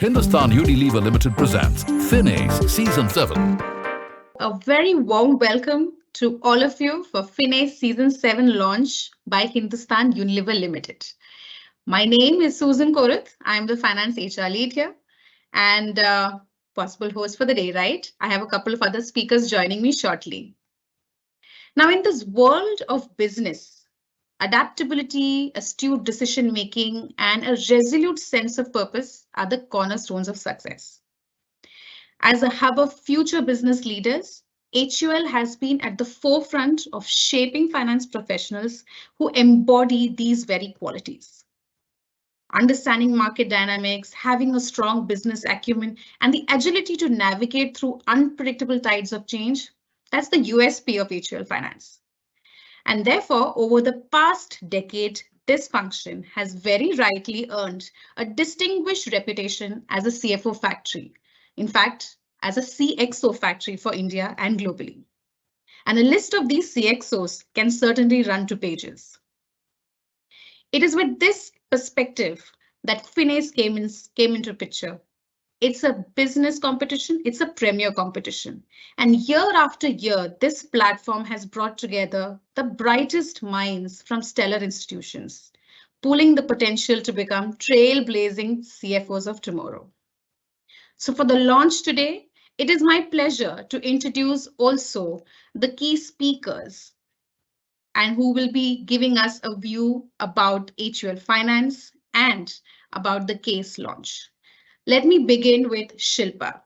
Hindustan Unilever Limited presents FinAce Season 7. A very warm welcome to all of you for FinAce Season 7 launch by Hindustan Unilever Limited. My name is Susan Korath. I'm the finance HR lead here and possible host for the day, right? I have a couple of other speakers joining me shortly. Now, in this world of business, adaptability, astute decision-making, and a resolute sense of purpose are the cornerstones of success. As a hub of future business leaders, HUL has been at the forefront of shaping finance professionals who embody these very qualities. Understanding market dynamics, having a strong business acumen, and the agility to navigate through unpredictable tides of change, that's the USP of HUL Finance. And therefore, over the past decade, this function has very rightly earned a distinguished reputation as a CFO factory. In fact, as a CXO factory for India and globally. And a list of these CXOs can certainly run to pages. It is with this perspective that FinAce came into picture. It's a business competition, it's a premier competition. And year after year, this platform has brought together the brightest minds from stellar institutions, pooling the potential to become trailblazing CFOs of tomorrow. So for the launch today, it is my pleasure to introduce also the key speakers and who will be giving us a view about HUL Finance and about the case launch. Let me begin with Shilpa.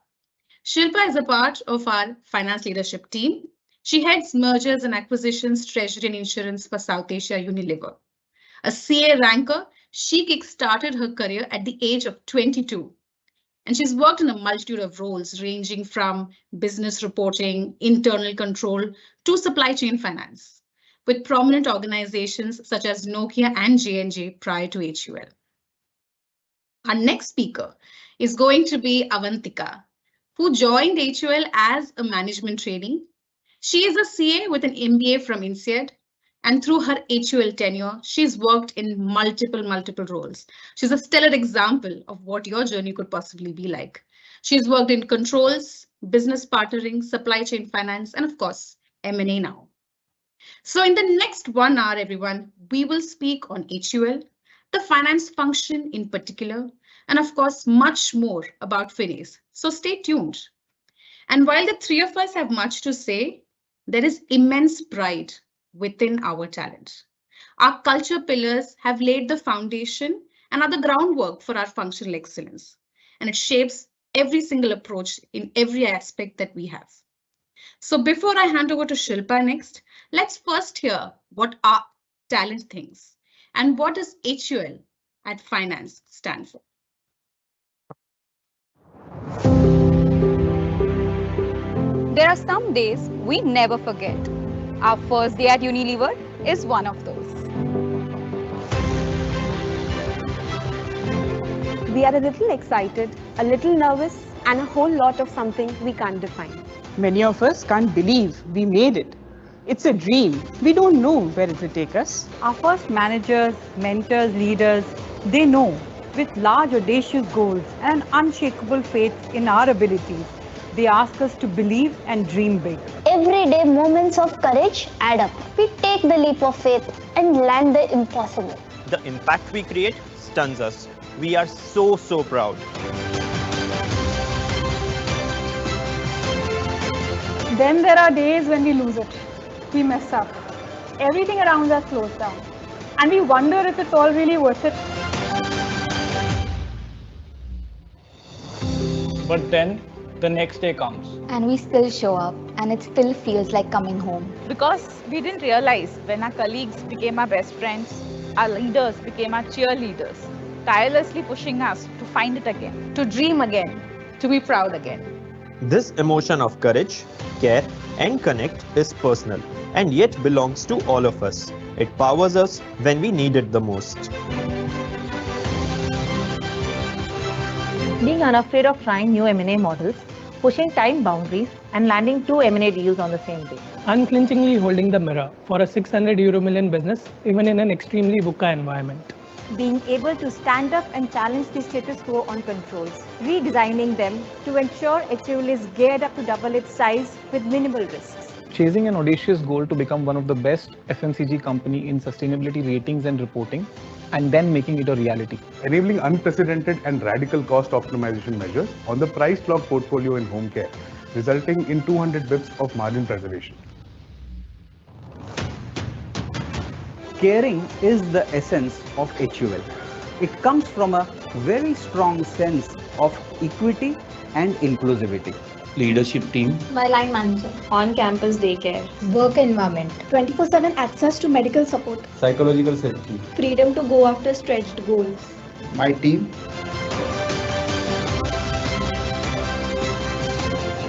Shilpa is a part of our finance leadership team. She heads mergers and acquisitions, treasury and insurance for South Asia Unilever. A CA ranker, she kick-started her career at the age of 22. And she's worked in a multitude of roles ranging from business reporting, internal control to supply chain finance, with prominent organizations such as Nokia and J&J prior to HUL. Our next speaker is going to be Avantika, who joined HUL as a management trainee. She is a CA with an MBA from INSEAD, and through her HUL tenure, she's worked in multiple roles. She's a stellar example of what your journey could possibly be like. She's worked in controls, business partnering, supply chain finance, and of course, M&A now. So in the next 1 hour, everyone, we will speak on HUL, the finance function in particular, and of course, much more about FinAce. So stay tuned. And while the three of us have much to say, there is immense pride within our talent. Our culture pillars have laid the foundation and are the groundwork for our functional excellence. And it shapes every single approach in every aspect that we have. So before I hand over to Shilpa next, let's first hear what our talent thinks and what does HUL at Finance stand for. There are some days we never forget. Our first day at Unilever is one of those. We are a little excited, a little nervous, and a whole lot of something we can't define. Many of us can't believe we made it. It's a dream. We don't know where it will take us. Our first managers, mentors, leaders, they know with large audacious goals and unshakable faith in our abilities, they ask us to believe and dream big. Everyday moments of courage add up. We take the leap of faith and land the impossible. The impact we create stuns us. We are so proud. Then there are days when we lose it. We mess up. Everything around us slows down. And we wonder if it's all really worth it. But then the next day comes. And we still show up, and it still feels like coming home. Because we didn't realize when our colleagues became our best friends, our leaders became our cheerleaders, tirelessly pushing us to find it again, To dream again, to be proud again. This emotion of courage, care, and connect is personal and yet belongs to all of us. It powers us when we need it the most. Being unafraid of trying new M&A models, pushing time boundaries, and landing 2 M&A deals on the same day. Unflinchingly holding the mirror for a €600 million business, even in an extremely VUCA environment. being able to stand up and challenge the status quo on controls, redesigning them to ensure HUL is geared up to double its size with minimal risks. Chasing an audacious goal to become one of the best FMCG company in sustainability ratings and reporting, and then making it a reality. Enabling unprecedented and radical cost optimization measures on the price lock portfolio in home care, resulting in 200 bps of margin preservation. Caring is the essence of HUL. It comes from a very strong sense of equity and inclusivity. Leadership team, my line manager, on-campus daycare, work environment, 24/7 access to medical support, psychological safety, freedom to go after stretched goals. my team,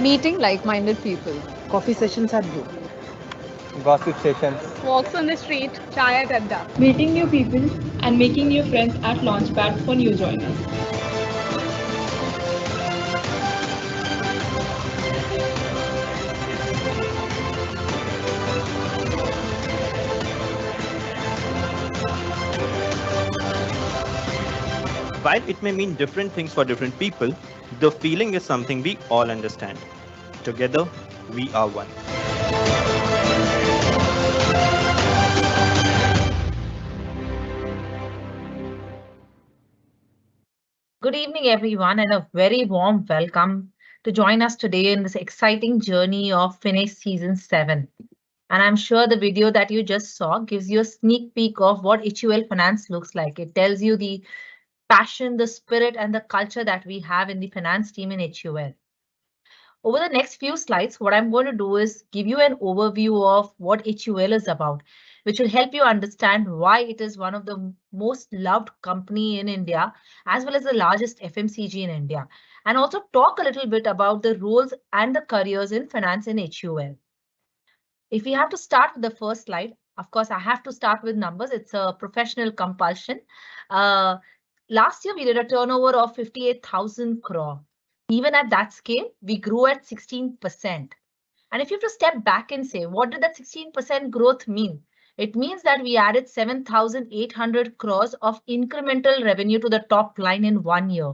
meeting like-minded people, Coffee sessions at Brew, gossip sessions, Walks on the street, chai at Adda. meeting new people and making new friends at Launchpad for new joiners. While it may mean different things for different people, the feeling is something we all understand. Together, we are one. Good evening, everyone, and a very warm welcome to join us today in this exciting journey of FinAce Season 7. And I'm sure the video that you just saw gives you a sneak peek of what HUL Finance looks like. It tells you the passion, the spirit, and the culture that we have in the finance team in HUL. Over the next few slides, what I'm going to do is give you an overview of what HUL is about, which will help you understand why it is one of the most loved company in India, as well as the largest FMCG in India, and also talk a little bit about the roles and the careers in finance in HUL. If we have to start with the first slide, of course, I have to start with numbers. It's a professional compulsion. Last year, we did a turnover of 58,000 crore. Even at that scale, we grew at 16%. And if you have to step back and say, what did that 16% growth mean? It means that we added 7,800 crores of incremental revenue to the top line in 1 year.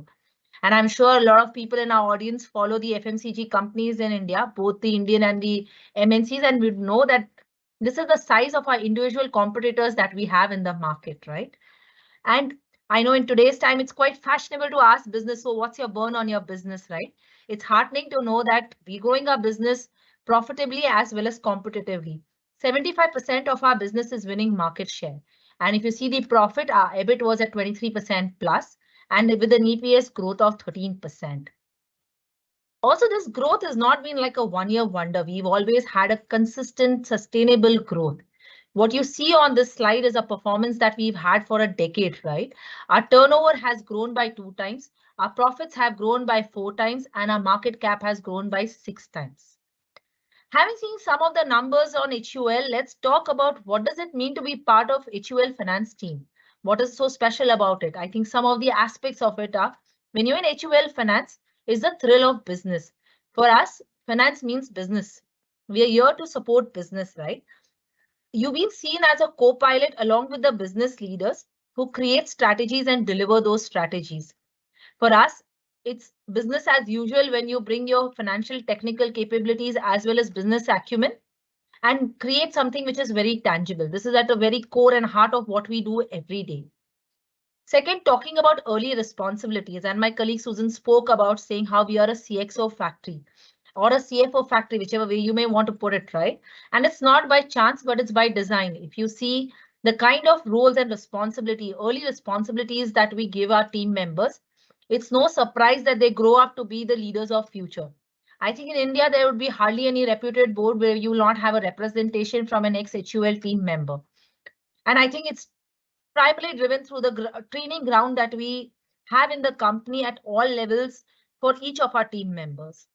And I'm sure a lot of people in our audience follow the FMCG companies in India, both the Indian and the MNCs, and we know that this is the size of our individual competitors that we have in the market, right? And I know in today's time, it's quite fashionable to ask business, so what's your burn on your business, right? It's heartening to know that we're growing our business profitably as well as competitively. 75% of our business is winning market share. And if you see the profit, our EBIT was at 23% plus, and with an EPS growth of 13%. Also, this growth has not been like a one-year wonder. We've always had a consistent, sustainable growth. What you see on this slide is a performance that we've had for a decade, right? Our turnover has grown by 2 times, our profits have grown by 4 times, and our market cap has grown by 6 times. Having seen some of the numbers on HUL, let's talk about what does it mean to be part of HUL Finance team. What is so special about it? I think some of the aspects of it are, when you're in HUL Finance, is the thrill of business. For us, finance means business. We are here to support business, right? You've been seen as a co-pilot along with the business leaders who create strategies and deliver those strategies. For us, it's business as usual when you bring your financial technical capabilities as well as business acumen and create something which is very tangible. This is at the very core and heart of what we do every day. Second, talking about early responsibilities, and my colleague Susan spoke about saying how we are a CXO factory or a CFO factory, whichever way you may want to put it, right? And it's not by chance, but it's by design. If you see the kind of roles and responsibility, early responsibilities that we give our team members, it's no surprise that they grow up to be the leaders of future. I think in India, there would be hardly any reputed board where you will not have a representation from an ex-HUL team member. And I think it's primarily driven through the training ground that we have in the company at all levels for each of our team members.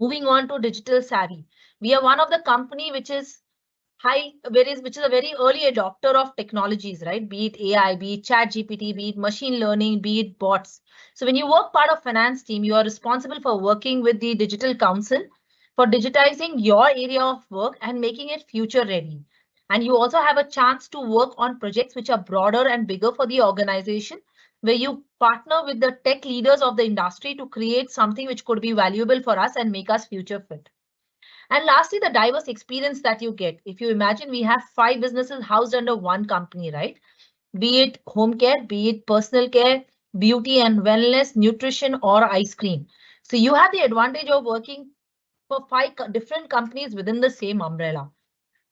Moving on to digital savvy. We are one of the company which is a very early adopter of technologies, right? Be it AI, be it ChatGPT, be it machine learning, be it bots. So when you work part of finance team, you are responsible for working with the digital council for digitizing your area of work and making it future ready. And you also have a chance to work on projects which are broader and bigger for the organization, where you partner with the tech leaders of the industry to create something which could be valuable for us and make us future fit. And lastly, the diverse experience that you get. If you imagine, we have 5 businesses housed under one company, right? Be it home care, be it personal care, beauty and wellness, nutrition, or ice cream. So you have the advantage of working for 5 different companies within the same umbrella.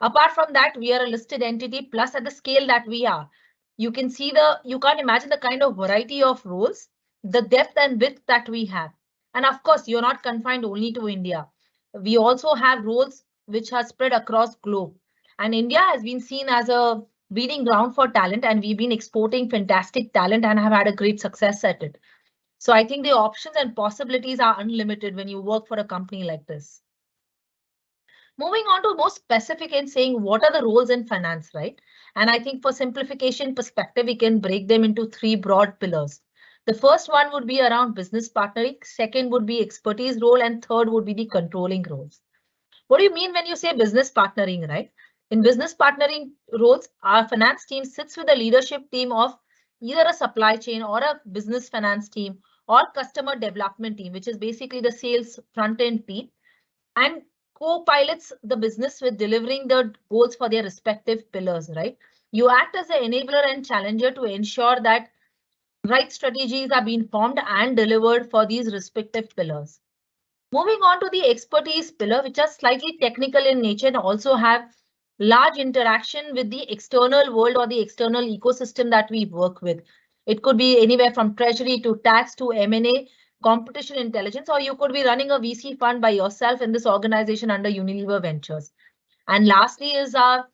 Apart from that, we are a listed entity, plus at the scale that we are, you can see you can't imagine the kind of variety of roles, the depth and width that we have. And of course, you're not confined only to India. We also have roles which are spread across globe. And India has been seen as a breeding ground for talent, and we've been exporting fantastic talent and have had a great success at it. So I think the options and possibilities are unlimited when you work for a company like this. Moving on to more specific and saying what are the roles in finance, right? And I think for simplification perspective, we can break them into 3 broad pillars. The first one would be around business partnering, second would be expertise role, and third would be the controlling roles. What do you mean when you say business partnering, right? In business partnering roles, our finance team sits with the leadership team of either a supply chain or a business finance team or customer development team, which is basically the sales front end team, and co-pilots the business with delivering the goals for their respective pillars, right? You act as an enabler and challenger to ensure that right strategies are being formed and delivered for these respective pillars. Moving on to the expertise pillar, which are slightly technical in nature and also have large interaction with the external world or the external ecosystem that we work with. It could be anywhere from treasury to tax to M&A, competition intelligence, or you could be running a VC fund by yourself in this organization under Unilever Ventures. And lastly is our,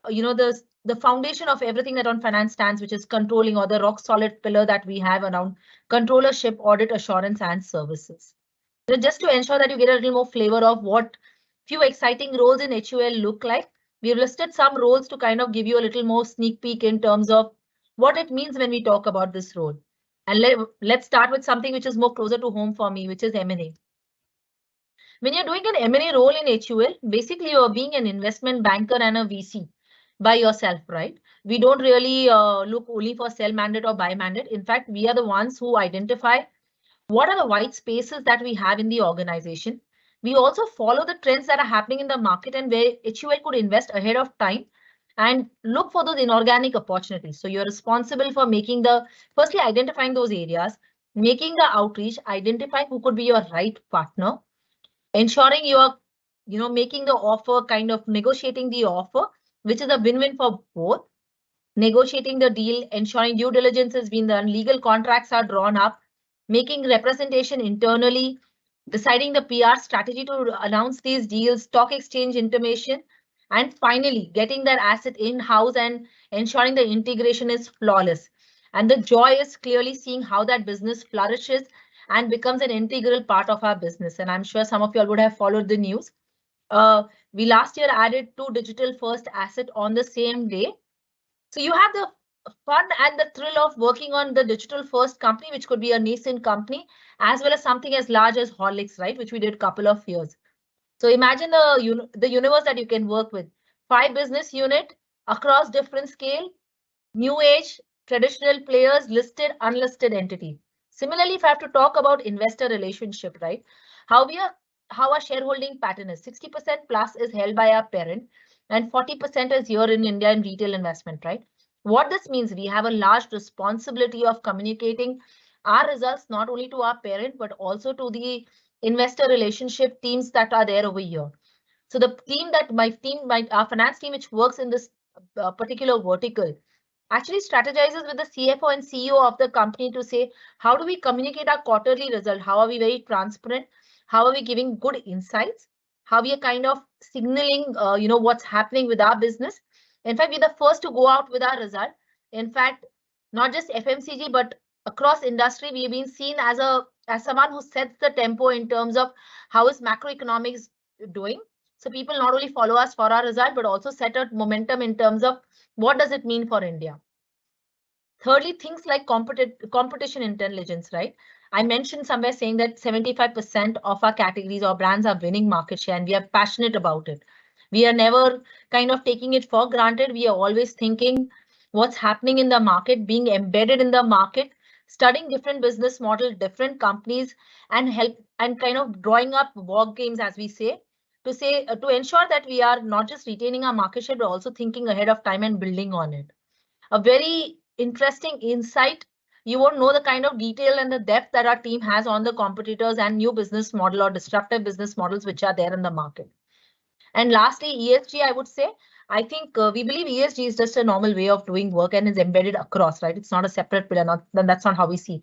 the foundation of everything that on finance stands, which is controlling, or the rock solid pillar that we have around controllership, audit, assurance, and services. Just to ensure that you get a little more flavor of what few exciting roles in HUL look like, we've listed some roles to kind of give you a little more sneak peek in terms of what it means when we talk about this role. And let's start with something which is more closer to home for me, which is M&A. When you're doing an M&A role in HUL, basically you're being an investment banker and a VC by yourself, right? We don't really look only for sell mandate or buy mandate. In fact, we are the ones who identify what are the white spaces that we have in the organization. We also follow the trends that are happening in the market and where HUL could invest ahead of time and look for those inorganic opportunities. So you're responsible for firstly identifying those areas, making the outreach, identifying who could be your right partner, ensuring you are, making the offer, kind of negotiating the offer, which is a win-win for both, negotiating the deal, ensuring due diligence has been done, legal contracts are drawn up, making representation internally, deciding the PR strategy to announce these deals, stock exchange intimation, and finally getting that asset in-house and ensuring the integration is flawless. And the joy is clearly seeing how that business flourishes and becomes an integral part of our business. And I'm sure some of you all would have followed the news. We last year added 2 digital first asset on the same day. So you have the fun and the thrill of working on the digital first company, which could be a nascent company, as well as something as large as Horlicks, right, which we did a couple of years. So imagine the universe that you can work with. 5 business unit across different scale, new age, traditional players, listed, unlisted entity. Similarly, if I have to talk about investor relationship, right, how our shareholding pattern is 60% plus is held by our parent and 40% is here in India in retail investment, right? What this means, we have a large responsibility of communicating our results not only to our parent, but also to the investor relationship teams that are there over here. So the team that our finance team, which works in this particular vertical, actually strategizes with the CFO and CEO of the company to say, how do we communicate our quarterly result? How are we very transparent? How are we giving good insights? How we are kind of signaling, what's happening with our business? In fact, we're the first to go out with our result. In fact, not just FMCG, but across industry, we've been seen as someone who sets the tempo in terms of how is macroeconomics doing. So people not only follow us for our result, but also set a momentum in terms of what does it mean for India. Thirdly, things like competition intelligence, right? I mentioned somewhere saying that 75% of our categories or brands are winning market share, and we are passionate about it. We are never kind of taking it for granted. We are always thinking what's happening in the market, being embedded in the market, studying different business models, different companies, and kind of drawing up war games, as we say, to ensure that we are not just retaining our market share, but also thinking ahead of time and building on it. A very interesting insight. You won't know the kind of detail and the depth that our team has on the competitors and new business model or disruptive business models which are there in the market. And lastly, ESG, I would say, I think we believe ESG is just a normal way of doing work and is embedded across, right? It's not a separate pillar, then that's not how we see.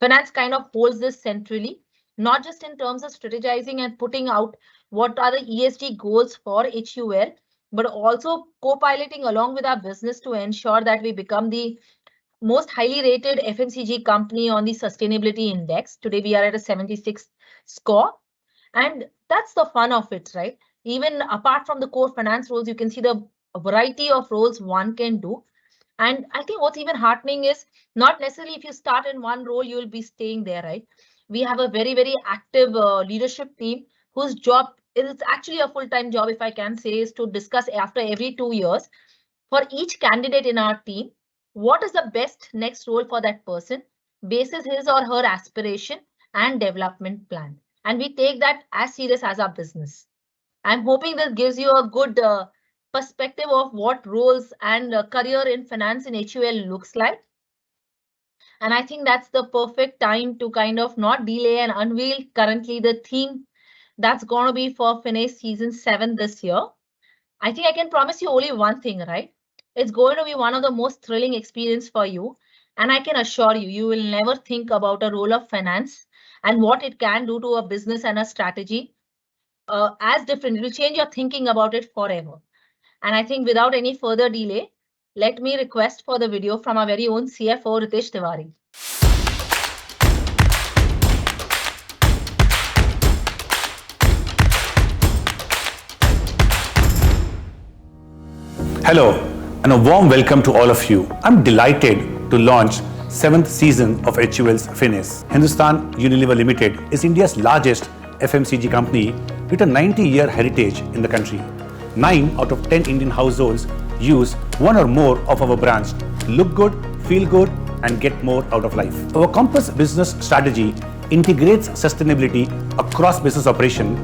Finance kind of holds this centrally, not just in terms of strategizing and putting out what are the ESG goals for HUL, but also co-piloting along with our business to ensure that we become the most highly rated FMCG company on the sustainability index. Today, we are at a 76 score. And that's the fun of it, right? Even apart from the core finance roles, you can see the variety of roles one can do. And I think what's even heartening is not necessarily if you start in one role, you will be staying there, right? We have a very, very active leadership team whose job is actually a full-time job, if I can say, is to discuss after every 2 years for each candidate in our team, what is the best next role for that person, basis his or her aspiration and development plan. And we take that as serious as our business. I'm hoping this gives you a good perspective of what roles and career in finance in HUL looks like. And I think that's the perfect time to kind of not delay and unveil currently the theme that's going to be for FinAce Season 7 this year. I think I can promise you only one thing, right? It's going to be one of the most thrilling experience for you. And I can assure you, you will never think about a role of finance and what it can do to a business and a strategy as different. It will change your thinking about it forever. And I think without any further delay, let me request for the video from our very own CFO, Ritesh Tiwari. Hello and a warm welcome to all of you. I'm delighted to launch 7th season of HUL's FinAce. Hindustan Unilever Limited is India's largest FMCG company with a 90-year heritage in the country. 9 out of 10 Indian households use one or more of our brands to look good, feel good, and get more out of life. Our Compass business strategy integrates sustainability across business operation,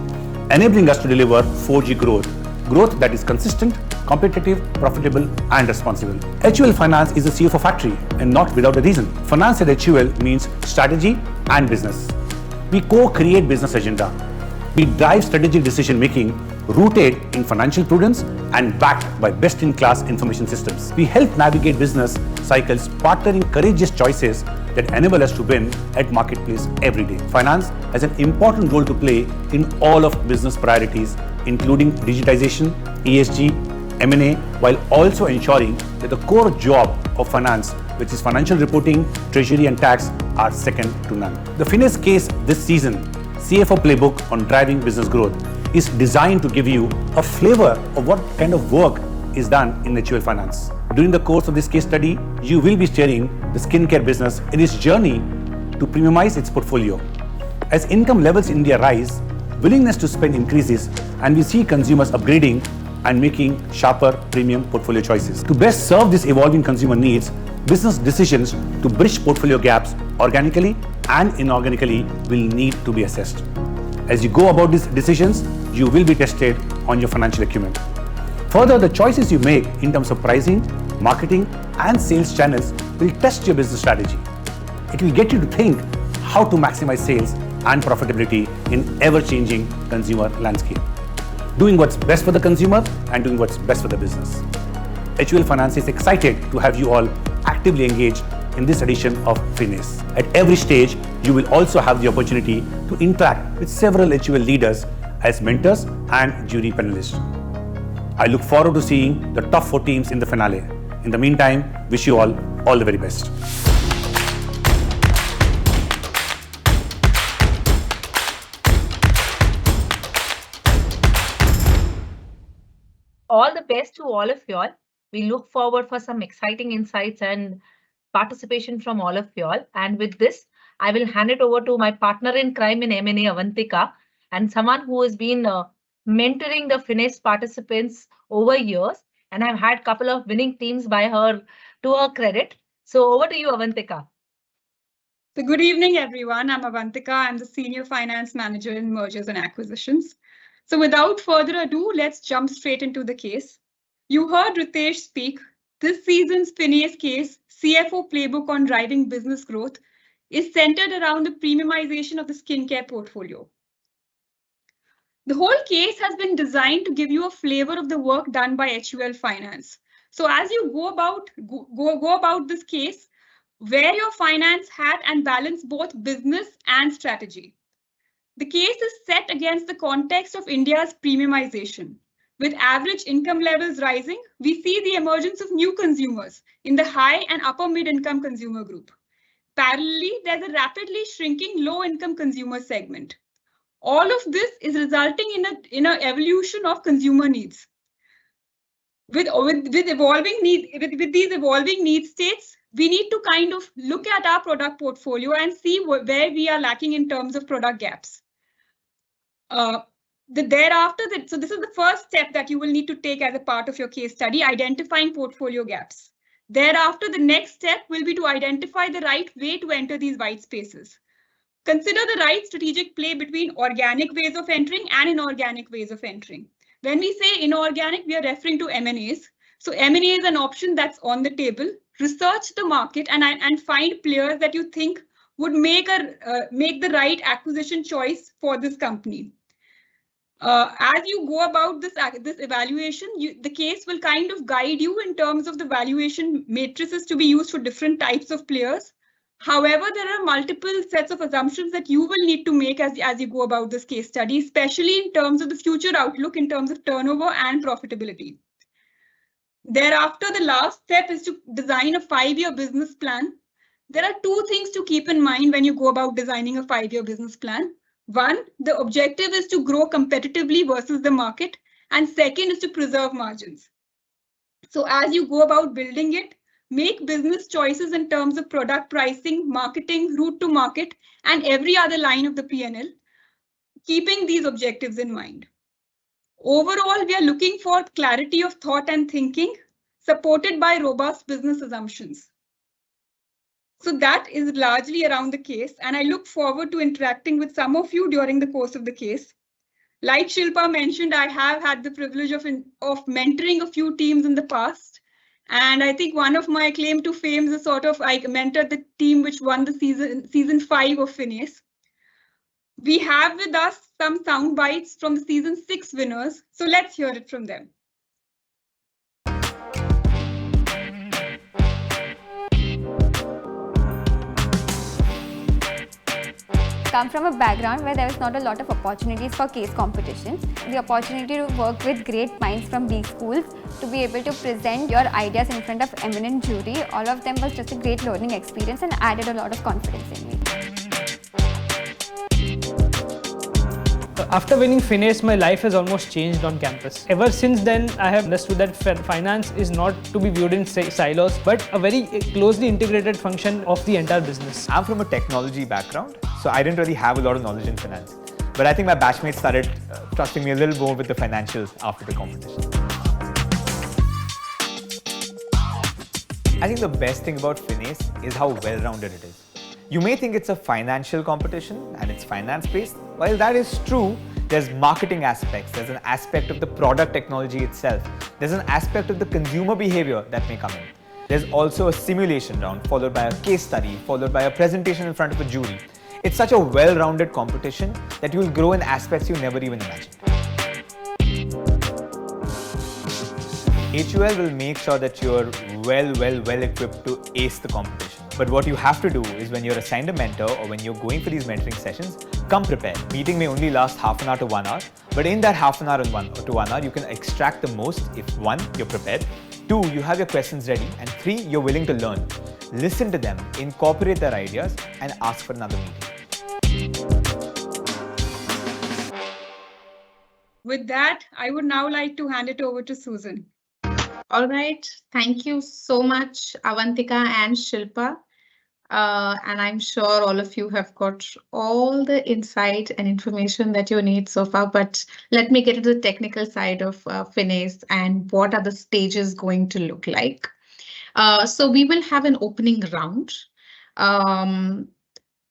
enabling us to deliver 4G growth that is consistent, competitive, profitable, and responsible. HUL Finance is a CFO factory and not without a reason. Finance at HUL means strategy and business. We co-create business agenda. We drive strategic decision making rooted in financial prudence and backed by best-in-class information systems. We help navigate business cycles, partnering courageous choices that enable us to win at marketplace every day. Finance has an important role to play in all of business priorities, including digitization, ESG, M&A, while also ensuring that the core job of finance, which is financial reporting, treasury and tax, are second to none. The FinAce case this season, CFO Playbook on driving business growth, is designed to give you a flavor of what kind of work is done in HUL Finance. During the course of this case study, you will be steering the skincare business in its journey to premiumize its portfolio. As income levels in India rise, willingness to spend increases, and we see consumers upgrading and making sharper premium portfolio choices. To best serve these evolving consumer needs, business decisions to bridge portfolio gaps organically and inorganically will need to be assessed. As you go about these decisions, you will be tested on your financial acumen. Further, the choices you make in terms of pricing, marketing, and sales channels will test your business strategy. It will get you to think how to maximize sales and profitability in ever-changing consumer landscape. Doing what's best for the consumer and doing what's best for the business. HUL Finance is excited to have you all actively engaged in this edition of FinAce. At every stage, you will also have the opportunity to interact with several HUL leaders as mentors and jury panelists. I look forward to seeing the top 4 teams in the finale. In the meantime, wish you all the very best. All the best to all of y'all. We look forward for some exciting insights and participation from all of y'all. And with this, I will hand it over to my partner in crime in M&A, Avantika, and someone who has been mentoring the FinAce participants over years, and I've had a couple of winning teams by her, to her credit. So over to you, Avantika. So good evening, everyone. I'm Avantika. I'm the Senior Finance Manager in Mergers and Acquisitions. So without further ado, let's jump straight into the case. You heard Ritesh speak. This season's FinAce case, CFO Playbook on driving business growth, is centered around the premiumization of the skincare portfolio. The whole case has been designed to give you a flavor of the work done by HUL Finance. So as you go about this case, wear your finance hat and balance both business and strategy. The case is set against the context of India's premiumization. With average income levels rising, we see the emergence of new consumers in the high and upper mid-income consumer group. Parallelly, there's a rapidly shrinking low-income consumer segment. All of this is resulting in an evolution of consumer needs. With these evolving need states, we need to kind of look at our product portfolio and see where we are lacking in terms of product gaps. So this is the first step that you will need to take as a part of your case study, identifying portfolio gaps. Thereafter, the next step will be to identify the right way to enter these white spaces. Consider the right strategic play between organic ways of entering and inorganic ways of entering. When we say inorganic, we are referring to M&As. So M&A is an option that's on the table. Research the market and find players that you think would make the right acquisition choice for this company. As you go about this evaluation, the case will kind of guide you in terms of the valuation matrices to be used for different types of players. However, there are multiple sets of assumptions that you will need to make as you go about this case study, especially in terms of the future outlook, in terms of turnover and profitability. Thereafter, the last step is to design a 5-year business plan. There are 2 things to keep in mind when you go about designing a 5-year business plan. One, the objective is to grow competitively versus the market, and second is to preserve margins. So as you go about building it, make business choices in terms of product pricing, marketing, route to market, and every other line of the P&L, keeping these objectives in mind. Overall, we are looking for clarity of thought and thinking, supported by robust business assumptions. So that is largely around the case, and I look forward to interacting with some of you during the course of the case. Like Shilpa mentioned, I have had the privilege of mentoring a few teams in the past. And I think one of my claim to fame is I mentored the team which won the season 5 of FinAce. We have with us some sound bites from the season 6 winners. So let's hear it from them. Come from a background where there was not a lot of opportunities for case competitions. The opportunity to work with great minds from these schools, to be able to present your ideas in front of eminent jury, all of them was just a great learning experience and added a lot of confidence in me. After winning FinAce, my life has almost changed on campus. Ever since then, I have understood that finance is not to be viewed in silos, but a very closely integrated function of the entire business. I'm from a technology background, so I didn't really have a lot of knowledge in finance. But I think my batchmates started trusting me a little more with the financials after the competition. I think the best thing about FinAce is how well-rounded it is. You may think it's a financial competition and it's finance-based. While that is true, there's marketing aspects, there's an aspect of the product technology itself, there's an aspect of the consumer behavior that may come in. There's also a simulation round, followed by a case study, followed by a presentation in front of a jury. It's such a well-rounded competition that you will grow in aspects you never even imagined. HUL will make sure that you're well equipped to ace the competition. But what you have to do is, when you're assigned a mentor or when you're going for these mentoring sessions, come prepared. Meeting may only last half an hour to 1 hour, but in that half an hour to 1 hour, you can extract the most if 1, you're prepared, 2, you have your questions ready, and 3, you're willing to learn. Listen to them, incorporate their ideas, and ask for another meeting. With that, I would now like to hand it over to Susan. All right. Thank you so much, Avantika and Shilpa. And I'm sure all of you have got all the insight and information that you need so far. But let me get into the technical side of FinAce and what are the stages going to look like. So we will have an opening round.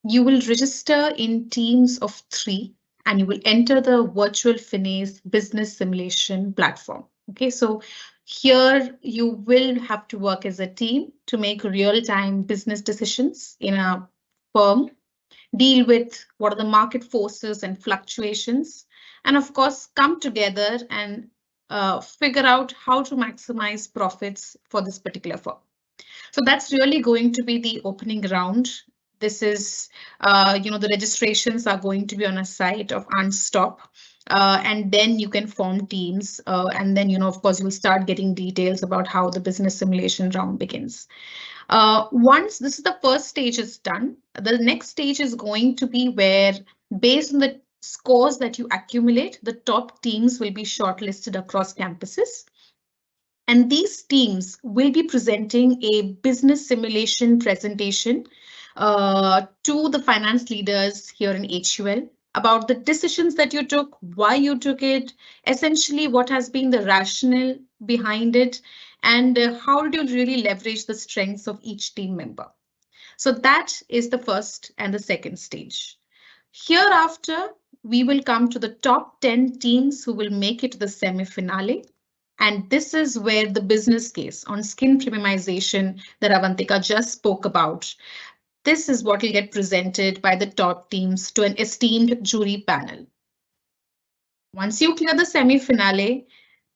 You will register in teams of 3 and you will enter the virtual FinAce business simulation platform. Okay, so here you will have to work as a team to make real-time business decisions in a firm, deal with what are the market forces and fluctuations, and of course, come together and figure out how to maximize profits for this particular firm. So that's really going to be the opening round. This is, the registrations are going to be on a site of Unstop. And then you can form teams. And then, of course, you'll start getting details about how the business simulation round begins. Once this is the first stage is done, the next stage is going to be where, based on the scores that you accumulate, the top teams will be shortlisted across campuses. And these teams will be presenting a business simulation presentation to the finance leaders here in HUL about the decisions that you took, why you took it, essentially what has been the rationale behind it, and how did you really leverage the strengths of each team member. So that is the first and the second stage. Hereafter, we will come to the top 10 teams who will make it to the semi-finale. And this is where the business case on skin premiumization that Avantika just spoke about, this is what will get presented by the top teams to an esteemed jury panel. Once you clear the semi-finale,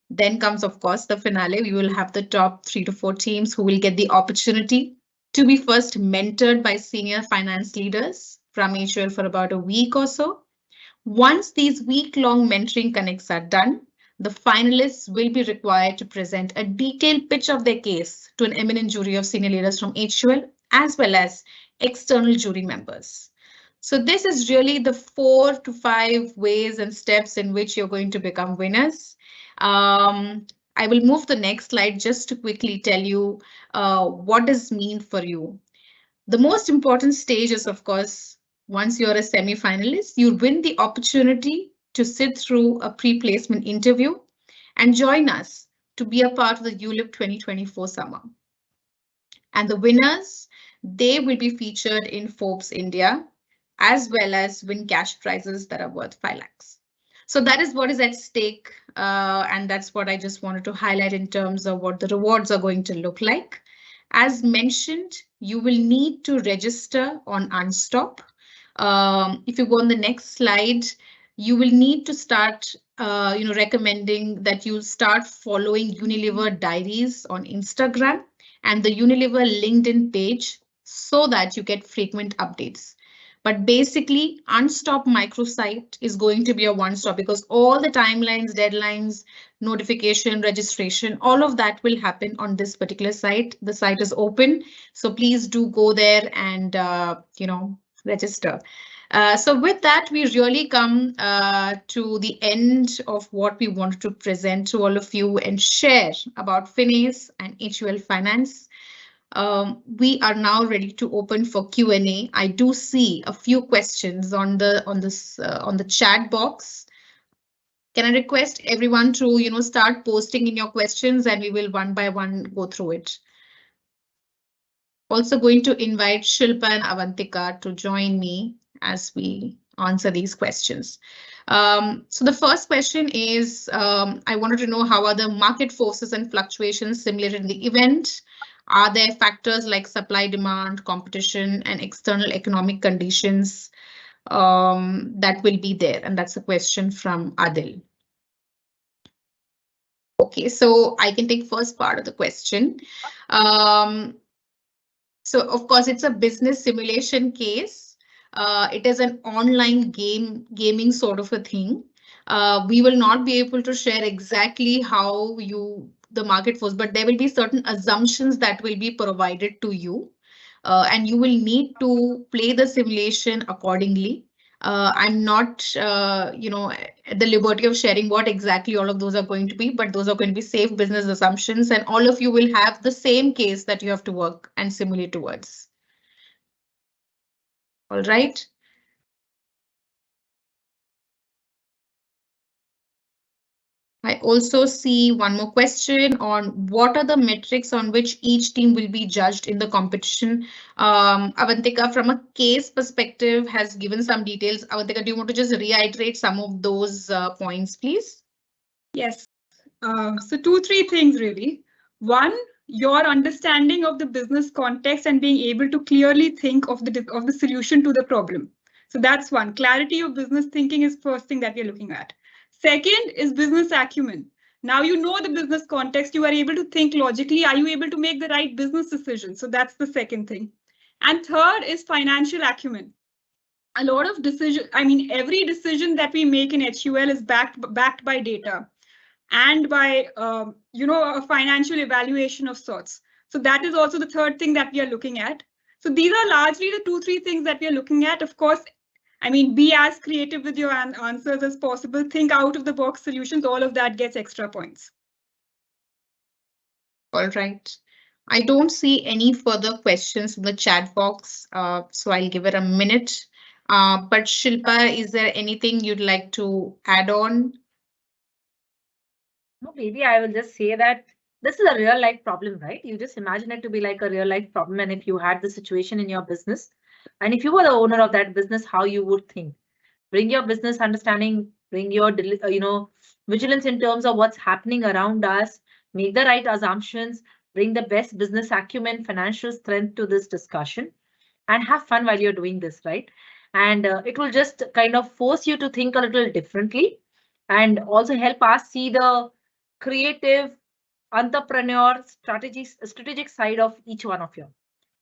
then comes, of course, the finale. We will have the top 3 to 4 teams who will get the opportunity to be first mentored by senior finance leaders from HUL for about a week or so. Once these week-long mentoring connects are done, the finalists will be required to present a detailed pitch of their case to an eminent jury of senior leaders from HUL, as well as external jury members. So this is really the 4 to 5 ways and steps in which you're going to become winners. I will move the next slide just to quickly tell you what does it mean for you. The most important stage is, of course, once you're a semi-finalist, you win the opportunity to sit through a pre-placement interview and join us to be a part of the ULIP 2024 summer. And the winners, they will be featured in Forbes India, as well as win cash prizes that are worth 5 lakhs. So that is what is at stake. And that's what I just wanted to highlight in terms of what the rewards are going to look like. As mentioned, you will need to register on Unstop. If you go on the next slide, you will need to start, recommending that you start following Unilever Diaries on Instagram and the Unilever LinkedIn page so that you get frequent updates. But basically, Unstop microsite is going to be a one-stop because all the timelines, deadlines, notification, registration, all of that will happen on this particular site. The site is open, so please do go there and, register. So with that, we really come to the end of what we wanted to present to all of you and share about FinAce and HUL Finance. We are now ready to open for Q&A. I do see a few questions on the chat box. Can I request everyone to start posting in your questions and we will one by one go through it. Also going to invite Shilpa and Avantika to join me as we answer these questions. So the first question is, I wanted to know how are the market forces and fluctuations simulated in the event? Are there factors like supply, demand, competition, and external economic conditions that will be there? And that's a question from Adil. Okay, so I can take first part of the question. So of course, it's a business simulation case. It is an online gaming sort of a thing. We will not be able to share exactly how the market force, but there will be certain assumptions that will be provided to you, and you will need to play the simulation accordingly. I'm not, at the liberty of sharing what exactly all of those are going to be, but those are going to be safe business assumptions, and all of you will have the same case that you have to work and simulate towards. All right. I also see one more question on what are the metrics on which each team will be judged in the competition. Avantika, from a case perspective, has given some details. Avantika, do you want to just reiterate some of those points, please? Yes. So 2-3 things really. One, your understanding of the business context and being able to clearly think of the solution to the problem. So that's one. Clarity of business thinking is first thing that we're looking at. Second is business acumen. Now you know the business context, you are able to think logically. Are you able to make the right business decision? So that's the second thing. And third is financial acumen. A lot of every decision that we make in HUL is backed by data and by a financial evaluation of sorts. So that is also the third thing that we are looking at. So these are largely the 2-3 things that we are looking at. Of course, be as creative with your answers as possible. Think out of the box solutions. All of that gets extra points. All right. I don't see any further questions in the chat box, so I'll give it a minute. But Shilpa, is there anything you'd like to add on? No, maybe I will just say that this is a real life problem, right? You just imagine it to be like a real life problem. And if you had the situation in your business, and if you were the owner of that business, how you would think. Bring your business understanding, bring your vigilance in terms of what's happening around us, make the right assumptions, bring the best business acumen, financial strength to this discussion, and have fun while you're doing this, right? And it will just kind of force you to think a little differently and also help us see the creative entrepreneur strategic side of each one of you.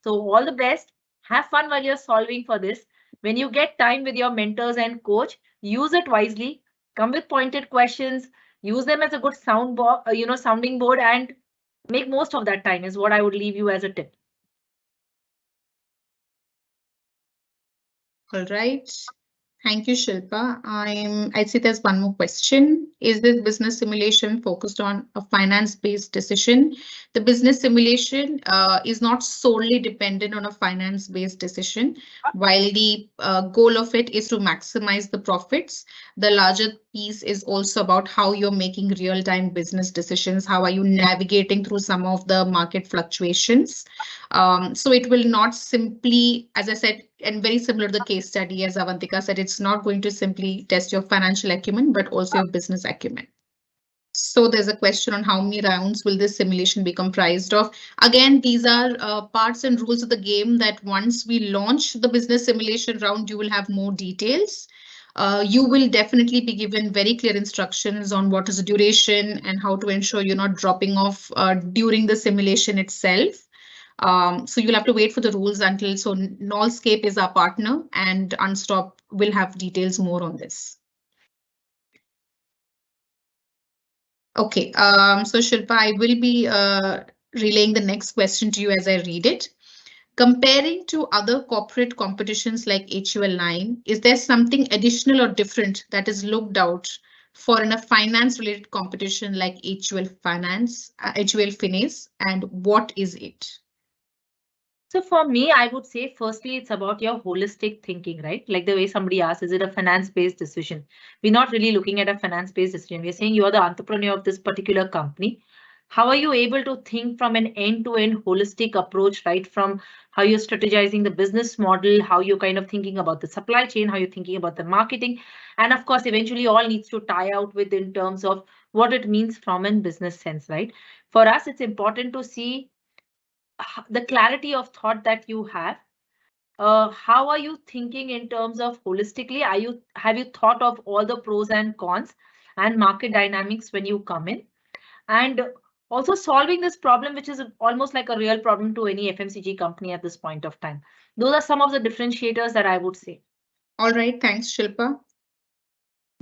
So all the best. Have fun while you're solving for this. When you get time with your mentors and coach, use it wisely. Come with pointed questions. Use them as a good sounding board, and make most of that time is what I would leave you as a tip. All right. Thank you, Shilpa. I see there's one more question. Is this business simulation focused on a finance-based decision? The business simulation is not solely dependent on a finance-based decision. While the goal of it is to maximize the profits, the larger piece is also about how you're making real-time business decisions. How are you navigating through some of the market fluctuations? So it will not simply, as I said, and very similar to the case study, as Avantika said, it's not going to simply test your financial acumen, but also your business acumen. So there's a question on how many rounds will this simulation be comprised of? Again, these are parts and rules of the game that once we launch the business simulation round, you will have more details. You will definitely be given very clear instructions on what is the duration and how to ensure you're not dropping off during the simulation itself. So you'll have to wait for the rules until, so Nullscape is our partner and Unstop will have details more on this. Okay, so Shilpa, I will be relaying the next question to you as I read it. Comparing to other corporate competitions like HUL9, is there something additional or different that is looked out for in a finance-related competition like HUL FinAce, and what is it? So for me, I would say, firstly, it's about your holistic thinking, right? Like the way somebody asked, is it a finance-based decision? We're not really looking at a finance-based decision. We're saying you are the entrepreneur of this particular company. How are you able to think from an end-to-end holistic approach, right? From how you're strategizing the business model, how you're kind of thinking about the supply chain, how you're thinking about the marketing. And of course, eventually all needs to tie out with in terms of what it means from a business sense, right? For us, it's important to see the clarity of thought that you have. How are you thinking in terms of holistically? Have you thought of all the pros and cons and market dynamics when you come in? And also solving this problem, which is almost like a real problem to any FMCG company at this point of time. Those are some of the differentiators that I would say. All right, thanks, Shilpa.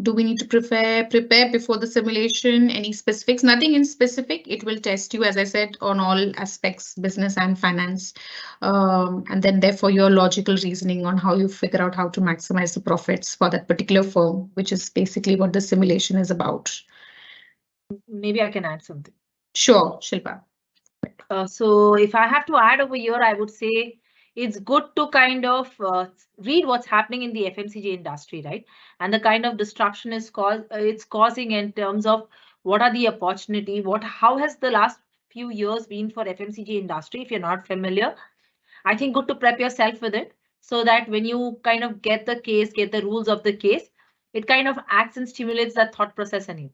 Do we need to prepare before the simulation? Any specifics? Nothing in specific. It will test you, as I said, on all aspects, business and finance. And then therefore your logical reasoning on how you figure out how to maximize the profits for that particular firm, which is basically what the simulation is about. Maybe I can add something. Sure, Shilpa. So if I have to add over here, I would say it's good to kind of read what's happening in the FMCG industry, right? And the kind of disruption it's causing in terms of what are the opportunity, how has the last few years been for FMCG industry. If you're not familiar, I think good to prep yourself with it so that when you kind of get the case, get the rules of the case, it kind of acts and stimulates that thought process in you.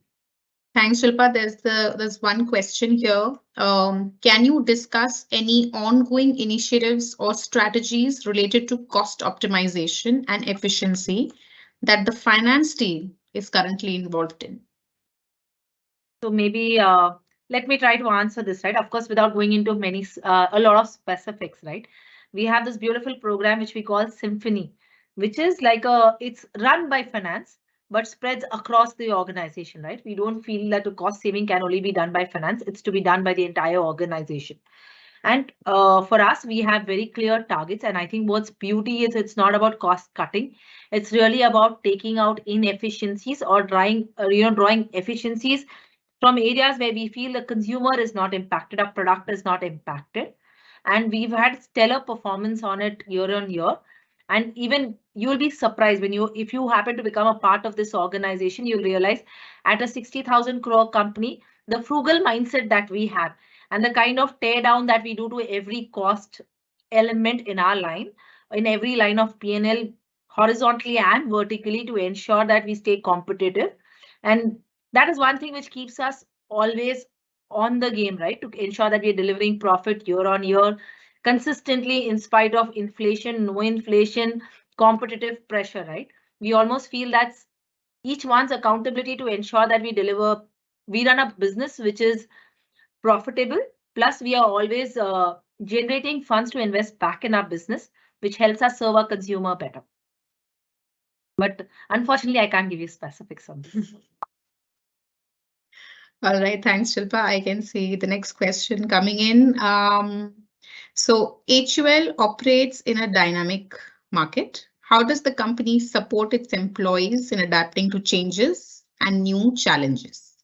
Thanks, Shilpa. There's one question here. Can you discuss any ongoing initiatives or strategies related to cost optimization and efficiency that the finance team is currently involved in? So maybe let me try to answer this, right? Of course, without going into a lot of specifics, right? We have this beautiful program which we call Symphony, which is like it's run by finance, but spreads across the organization, right? We don't feel that the cost saving can only be done by finance. It's to be done by the entire organization. And for us, we have very clear targets. And I think what's beauty is it's not about cost cutting. It's really about taking out inefficiencies or drawing efficiencies from areas where we feel the consumer is not impacted, our product is not impacted. And we've had stellar performance on it year on year. And even you'll be surprised if you happen to become a part of this organization, you'll realize at a 60,000 crore company, the frugal mindset that we have and the kind of tear down that we do to every cost element in our line, in every line of P&L, horizontally and vertically, to ensure that we stay competitive. And that is one thing which keeps us always on the game, right? To ensure that we're delivering profit year on year, consistently in spite of inflation, no inflation, competitive pressure, right? We almost feel that's each one's accountability to ensure that we run a business which is profitable, plus we are always generating funds to invest back in our business, which helps us serve our consumer better. But unfortunately, I can't give you specifics on this. All right, thanks, Shilpa. I can see the next question coming in. So HUL operates in a dynamic market. How does the company support its employees in adapting to changes and new challenges?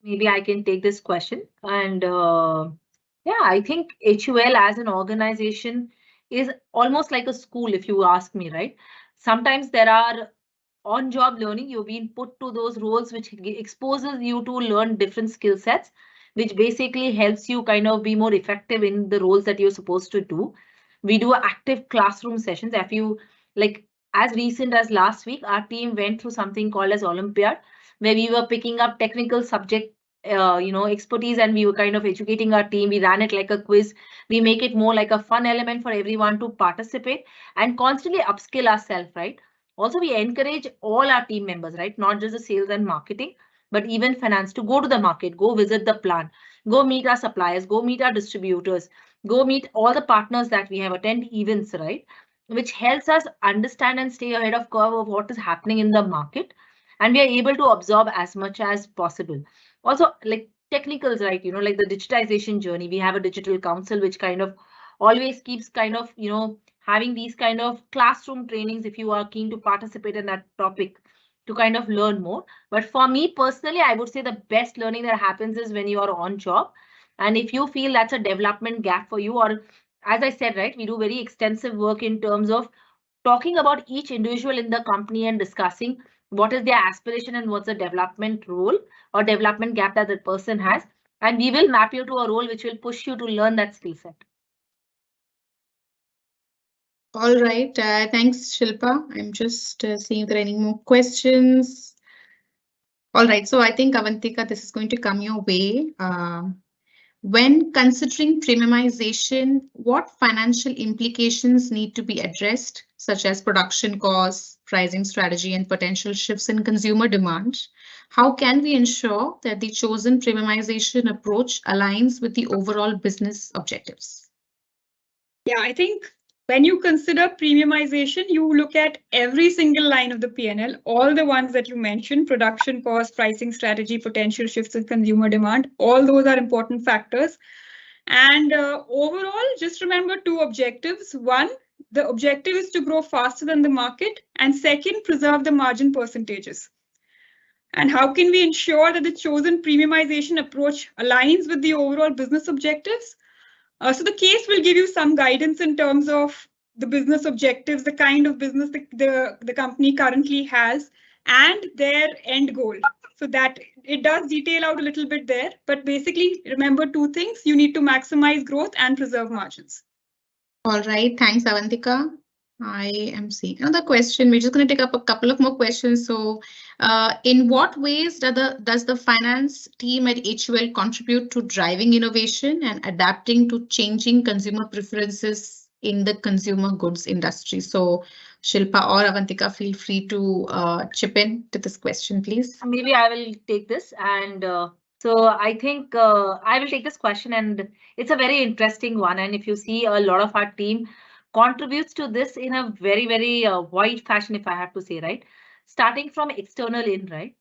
Maybe I can take this question. And yeah, I think HUL as an organization is almost like a school, if you ask me, right? Sometimes there are on-job learning, you've been put to those roles which exposes you to learn different skill sets, which basically helps you kind of be more effective in the roles that you're supposed to do. We do active classroom sessions. If you like, as recent as last week, our team went through something called as Olympiad, where we were picking up technical subject expertise, and we were kind of educating our team. We ran it like a quiz. We make it more like a fun element for everyone to participate and constantly upskill ourselves, right? Also, we encourage all our team members, right? Not just the sales and marketing, but even finance, to go to the market, go visit the plant, go meet our suppliers, go meet our distributors, go meet all the partners that we have, attend events, right? Which helps us understand and stay ahead of curve of what is happening in the market. And we are able to absorb as much as possible. Also, like technicals, right? Like the digitization journey, we have a digital council, which kind of always keeps kind of, having these kind of classroom trainings if you are keen to participate in that topic to kind of learn more. But for me personally, I would say the best learning that happens is when you are on job. And if you feel that's a development gap for you, or as I said, right, we do very extensive work in terms of talking about each individual in the company and discussing what is their aspiration and what's the development role or development gap that the person has. And we will map you to a role which will push you to learn that skill set. All right, thanks, Shilpa. I'm just seeing if there are any more questions. All right, so I think Avantika, this is going to come your way. When considering premiumization, what financial implications need to be addressed, such as production costs, pricing strategy, and potential shifts in consumer demand? How can we ensure that the chosen premiumization approach aligns with the overall business objectives? Yeah, I think when you consider premiumization, you look at every single line of the P&L, all the ones that you mentioned, production cost, pricing strategy, potential shifts in consumer demand, all those are important factors. And overall, just remember two objectives. One, the objective is to grow faster than the market, and second, preserve the margin percentages. And how can we ensure that the chosen premiumization approach aligns with the overall business objectives? So the case will give you some guidance in terms of the business objectives, the kind of business the company currently has, and their end goal. So that it does detail out a little bit there, but basically remember two things: you need to maximize growth and preserve margins. All right, thanks, Avantika. I am seeing another question. We're just going to take up a couple of more questions. So, in what ways does the finance team at HUL contribute to driving innovation and adapting to changing consumer preferences in the consumer goods industry? So, Shilpa or Avantika, feel free to chip in to this question, please. Maybe I will take this. And so I think I will take this question, and it's a very interesting one. And if you see, a lot of our team contributes to this in a very, very wide fashion, if I have to say, right? Starting from external in, right?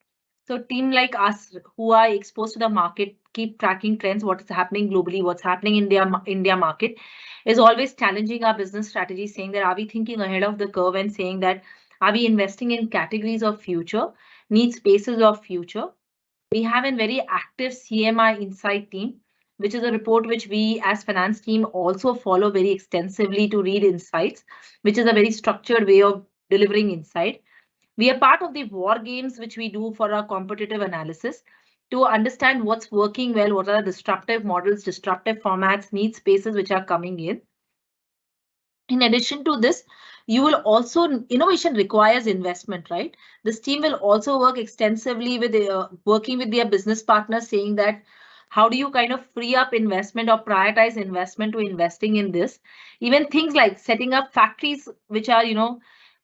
So team like us who are exposed to the market, keep tracking trends, what is happening globally, what's happening in the India market, is always challenging our business strategy, saying that are we thinking ahead of the curve, and saying that are we investing in categories of future, need spaces of future. We have a very active CMI Insight team, which is a report which we as finance team also follow very extensively to read insights, which is a very structured way of delivering insight. We are part of the war games, which we do for our competitive analysis to understand what's working well, what are the disruptive models, disruptive formats, need spaces which are coming in. In addition to this, you will also, innovation requires investment, right? This team will also work extensively with working with their business partners, saying that how do you kind of free up investment or prioritize investment to investing in this? Even things like setting up factories, which are,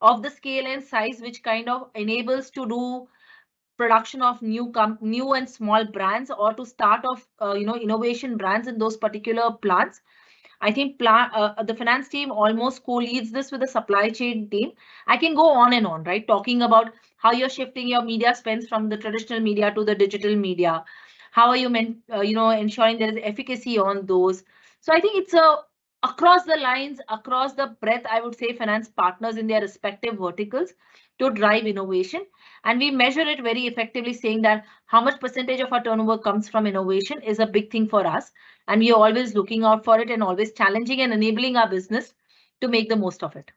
of the scale and size, which kind of enables to do production of new and small brands, or to start off, innovation brands in those particular plants. I think the finance team almost co-leads this with the supply chain team. I can go on and on, right? Talking about how you're shifting your media spends from the traditional media to the digital media. How are you ensuring there is efficacy on those? So I think it's across the lines, across the breadth, I would say, finance partners in their respective verticals to drive innovation. And we measure it very effectively, saying that how much percentage of our turnover comes from innovation is a big thing for us. And we are always looking out for it and always challenging and enabling our business to make the most of it.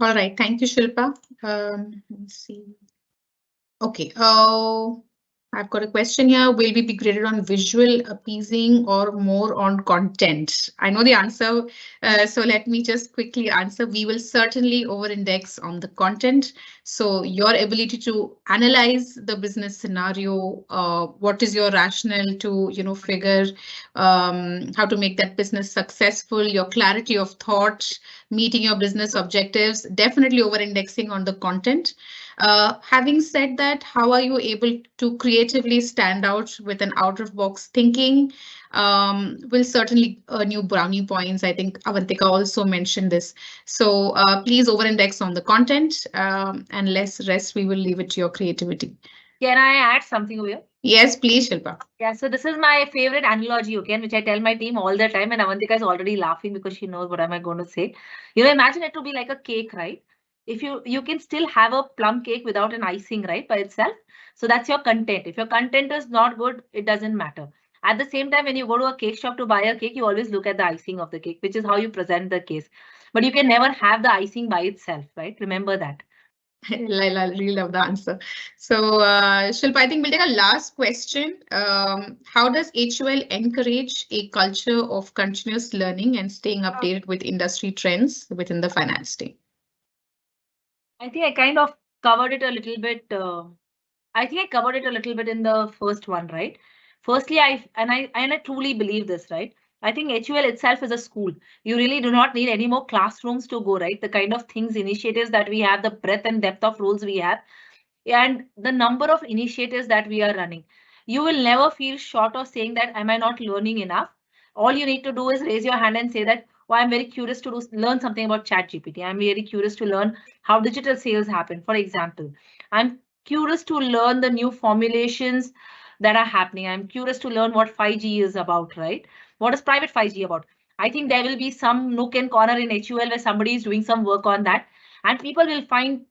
All right, thank you, Shilpa. Let's see. Okay, I've got a question here. Will we be graded on visual appeasing or more on content? I know the answer, so let me just quickly answer. We will certainly over-index on the content. So your ability to analyze the business scenario, what is your rationale to figure how to make that business successful, your clarity of thought, meeting your business objectives, definitely over-indexing on the content. Having said that, how are you able to creatively stand out with an out-of-box thinking? Will certainly earn you brownie points. I think Avantika also mentioned this. So please over-index on the content, and less rest. We will leave it to your creativity. Can I add something over here? Yes, please, Shilpa. Yeah, so this is my favorite analogy, okay, which I tell my team all the time, and Avantika is already laughing because she knows what am I going to say. Imagine it to be like a cake, right? If you can still have a plum cake without an icing, right, by itself. So that's your content. If your content is not good, it doesn't matter. At the same time, when you go to a cake shop to buy a cake, you always look at the icing of the cake, which is how you present the cake. But you can never have the icing by itself, right? Remember that. I really love the answer. So Shilpa, I think we'll take a last question. How does HUL encourage a culture of continuous learning and staying updated with industry trends within the finance team? I think I kind of covered it a little bit. I think I covered it a little bit in the first one, right? Firstly, I truly believe this, right? I think HUL itself is a school. You really do not need any more classrooms to go, right? The kind of things, initiatives that we have, the breadth and depth of roles we have, and the number of initiatives that we are running. You will never feel short of saying that, am I not learning enough? All you need to do is raise your hand and say that, well, I'm very curious to learn something about ChatGPT. I'm very curious to learn how digital sales happen, for example. I'm curious to learn the new formulations that are happening. I'm curious to learn what 5G is about, right? What is private 5G about? I think there will be some nook and corner in HUL where somebody is doing some work on that, and people will find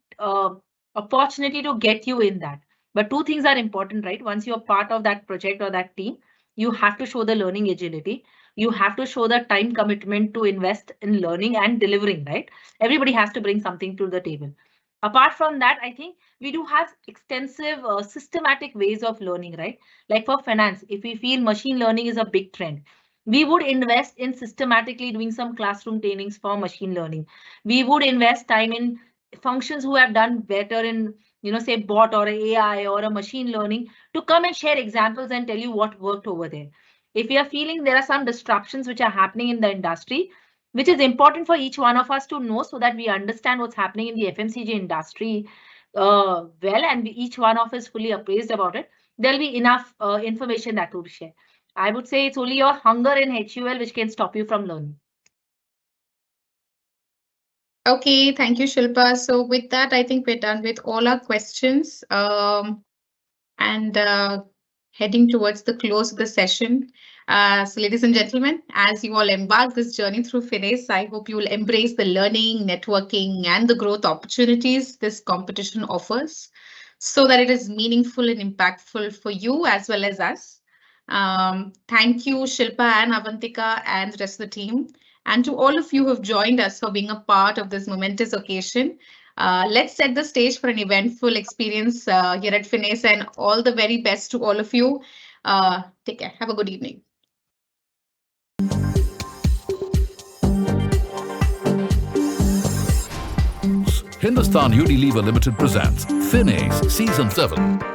opportunity to get you in that. But two things are important, right? Once you're part of that project or that team, You have to show the learning agility. You have to show the time commitment to invest in learning and delivering, right? Everybody has to bring something to the table. Apart from that, I think we do have extensive systematic ways of learning, right? Like for finance, if we feel machine learning is a big trend, we would invest in systematically doing some classroom trainings for machine learning. We would invest time in functions who have done better in, say bot or AI or a machine learning to come and share examples and tell you what worked over there. If we are feeling there are some disruptions which are happening in the industry, which is important for each one of us to know so that we understand what's happening in the FMCG industry well, and each one of us fully appraised about it, there'll be enough information that will share. I would say it's only your hunger in HUL which can stop you from learning. Okay, thank you, Shilpa. So with that, I think we're done with all our questions and heading towards the close of the session. So ladies and gentlemen, as you all embark this journey through FinAce, I hope you will embrace the learning, networking, and the growth opportunities this competition offers so that it is meaningful and impactful for you as well as us. Thank you, Shilpa and Avantika and the rest of the team. And to all of you who have joined us for being a part of this momentous occasion. Let's set the stage for an eventful experience here at FinAce, and all the very best to all of you. Take care. Have a good evening. Hindustan Unilever Limited presents FinAce Season 7.